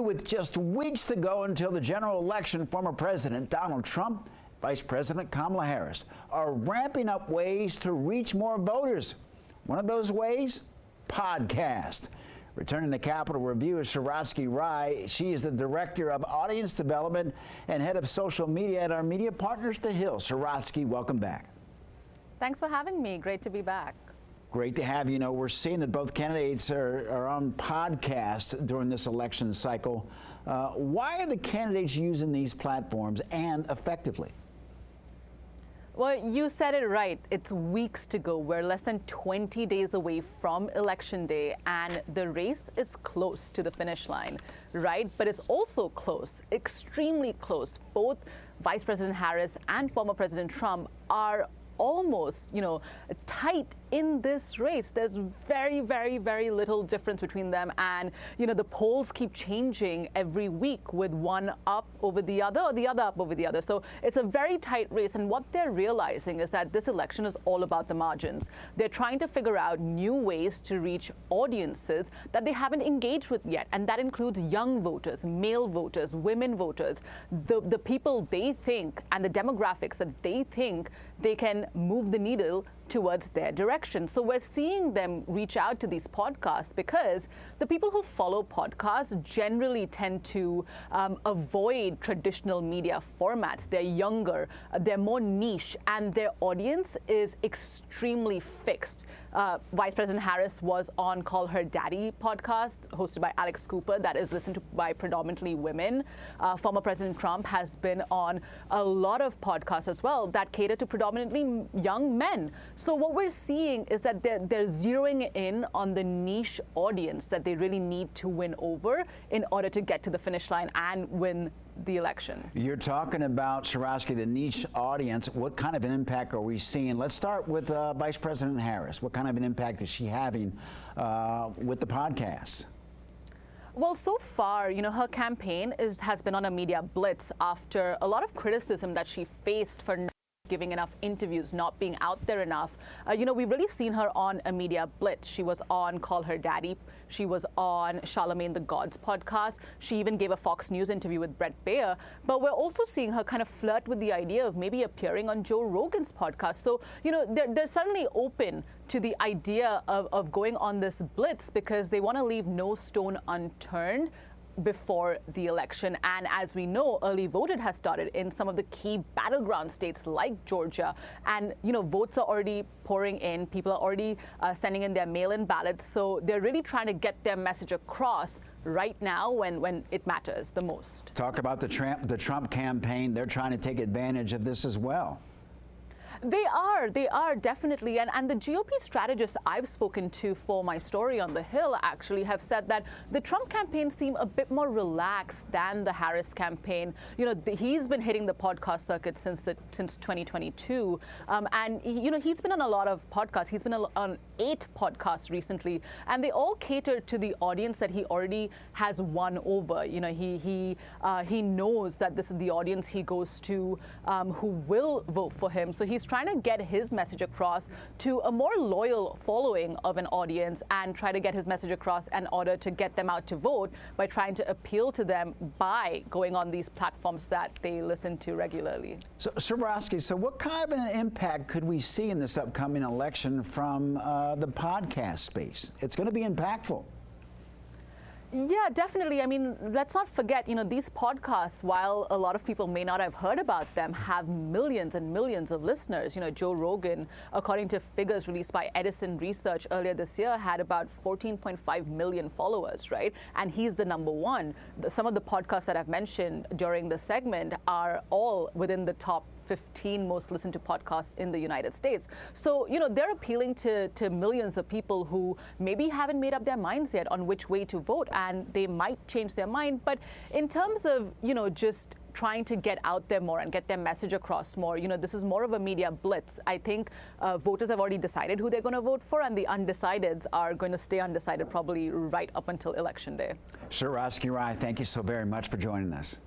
with just weeks to go until the general election, former President Donald Trump, Vice President Kamala Harris are ramping up ways to reach more voters. One of those ways? Podcast. Returning to Capitol Review is Sarakshi Rai. She is the Director of Audience Development and Head of Social Media at our media partners, The Hill. Sarakshi, welcome back. Thanks for having me. Great to be back. Great to have you. You know, we're seeing that both candidates are on podcast during this election cycle. Why are the candidates using these platforms and effectively? Well, you said it right. It's weeks to go. We're less than 20 days away from Election Day, and the race is close to the finish line, right? But it's also close, extremely close. Both Vice President Harris and former President Trump are almost, tight in this race. There's very, very, very little difference between them. And, the polls keep changing every week with one up over the other or the other up over the other. So it's a very tight race. And what they're realizing is that this election is all about the margins. They're trying to figure out new ways to reach audiences that they haven't engaged with yet. And that includes young voters, male voters, women voters, the people they think and the demographics that they think they can move the needle towards their direction. So we're seeing them reach out to these podcasts because the people who follow podcasts generally tend to avoid traditional media formats. They're younger, they're more niche, and their audience is extremely fixed. Vice President Harris was on Call Her Daddy podcast, hosted by Alex Cooper, that is listened to by predominantly women. Former President Trump has been on a lot of podcasts as well that cater to predominantly young men. So what we're seeing is that they're zeroing in on the niche audience that they really need to win over in order to get to the finish line and win the election. You're talking about, Sarakshi, the niche audience. What kind of an impact are we seeing? Let's start with Vice President Harris. What kind of an impact is she having with the podcasts? Well, so far, her campaign has been on a media blitz after a lot of criticism that she faced for giving enough interviews, not being out there enough. We've really seen her on a media blitz. She was on Call Her Daddy. She was on Charlemagne the God's podcast. She even gave a Fox News interview with Brett Baer. But we're also seeing her kind of flirt with the idea of maybe appearing on Joe Rogan's podcast. So, they're suddenly open to the idea of going on this blitz because they want to leave no stone unturned before the election. And as we know, early voting has started in some of the key battleground states like Georgia. And, votes are already pouring in. People are already sending in their mail-in ballots. So they're really trying to get their message across right now when it matters the most. Talk about the Trump campaign. They're trying to take advantage of this as well. They are definitely. And the GOP strategists I've spoken to for my story on The Hill actually have said that the Trump campaign seemed a bit more relaxed than the Harris campaign. He's been hitting the podcast circuit since 2022. And, he's been on a lot of podcasts. He's been on 8 podcasts recently. And they all cater to the audience that he already has won over. He knows that this is the audience he goes to who will vote for him. So he's trying to get his message across to a more loyal following of an audience and try to get his message across in order to get them out to vote by trying to appeal to them by going on these platforms that they listen to regularly. So, Sarakshi, so what kind of an impact could we see in this upcoming election from the podcast space? It's going to be impactful. Yeah, definitely. I mean, let's not forget, these podcasts, while a lot of people may not have heard about them, have millions and millions of listeners. Joe Rogan, according to figures released by Edison Research earlier this year, had about 14.5 million followers, right? And he's the number one. Some of the podcasts that I've mentioned during the segment are all within the top 15 most listened to podcasts in the United States. So, they're appealing to millions of people who maybe haven't made up their minds yet on which way to vote, and they might change their mind. But in terms of, just trying to get out there more and get their message across more, this is more of a media blitz. I think voters have already decided who they're going to vote for, and the undecideds are going to stay undecided probably right up until Election Day. Sarakshi Rai, thank you so very much for joining us.